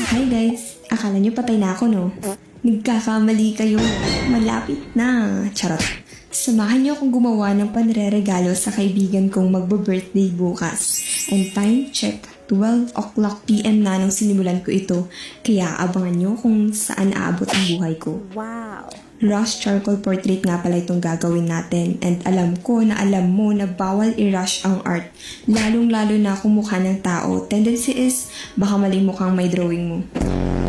Hi guys! Akala nyo patay na ako, no? Nagkakamali kayo. Malapit na. Charot. Samahan niyo akong gumawa ng panreregalo sa kaibigan kong magbo-birthday bukas. And time check, 12 o'clock PM na nung sinimulan ko ito. Kaya abangan niyo kung saan aabot ang buhay ko. Wow! Rush charcoal portrait nga pala itong gagawin natin. And alam ko na alam mo na bawal i-rush ang art. Lalong-lalo na kung mukha ng tao. Tendency is, baka maling mukhang may drawing mo.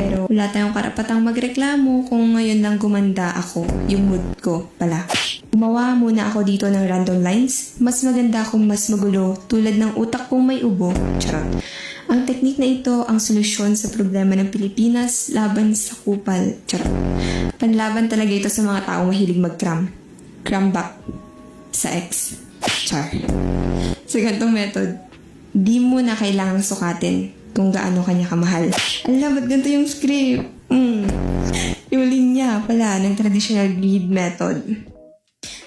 Pero wala tayong karapatang magreklamo kung ngayon lang gumanda ako. Yung mood ko pala. Gumawa muna ako dito ng random lines. Mas maganda kung mas magulo tulad ng utak kong may ubo. Charot. Ang teknik na ito ang solusyon sa problema ng Pilipinas laban sa kupal. Charot. Panlaban talaga ito sa mga taong mahilig mag-cram. Cram back sa ex. Char. Sa ganitong method, di mo na kailangang sukatin kung gaano kanya kamahal. Alam, ba't ganito yung script? Yung linya pala ng traditional grid method.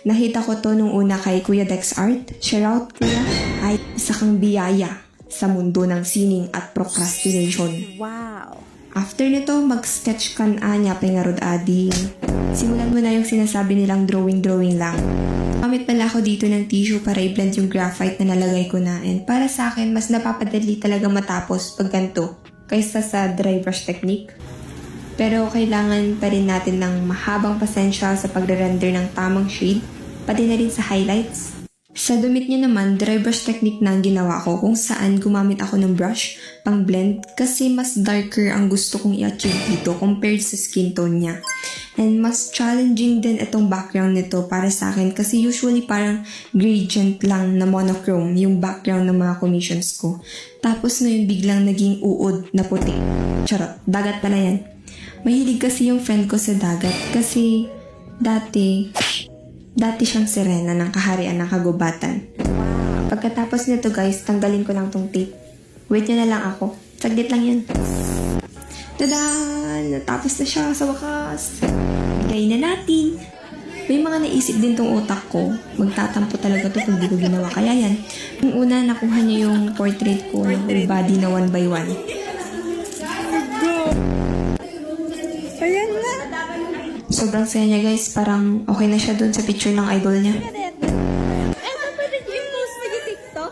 Nakita ko to nung una kay Kuya Dex Art. Shout out, Kuya. Ay, isa kang biyaya sa mundo ng sining at procrastination. Wow! After nito, mag-sketch ka na niya pengarod ading. Simulan mo na yung sinasabi nilang drawing lang. Gamit pala ako dito ng tissue para i-blend yung graphite na nalagay ko na. And para sa akin, mas napapadali talaga matapos pag ganito kaysa sa dry brush technique. Pero kailangan pa rin natin ng mahabang pasensya sa pagre-render ng tamang shade, pati na rin sa highlights. Sa damit niya naman, dry brush technique na ang ginawa ko kung saan gumamit ako ng brush pang blend kasi mas darker ang gusto kong i-achieve dito compared sa skin tone niya. And mas challenging din itong background nito para sa akin kasi usually parang gradient lang na monochrome yung background ng mga commissions ko. Tapos ngayon biglang naging uod na puti. Charot, dagat pala yan. Mahilig kasi yung friend ko sa dagat kasi dati siyang sirena ng kaharian ng kagubatan. Pagkatapos nito guys, tanggalin ko lang tong tape. Wait nyo na lang ako. Saglit lang yan. Tada! Natapos na siya sa wakas. Bigay na natin. May mga naisip din tong utak ko. Magtatampo talaga to kung di ko ginawa. Kaya yan. Yung una, nakuha niya yung portrait ko ng whole body na 1 by 1. Ayan na! Sobrang saya niya guys. Parang okay na siya dun sa picture ng idol niya. Eto, pwede niyo i-post na yung TikTok?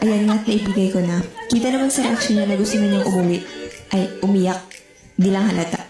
Ayan nga, naibigay ko na. Kita naman sa reaction niya na gusto na niyang umuwi. Ay, umiyak. Di lang halata.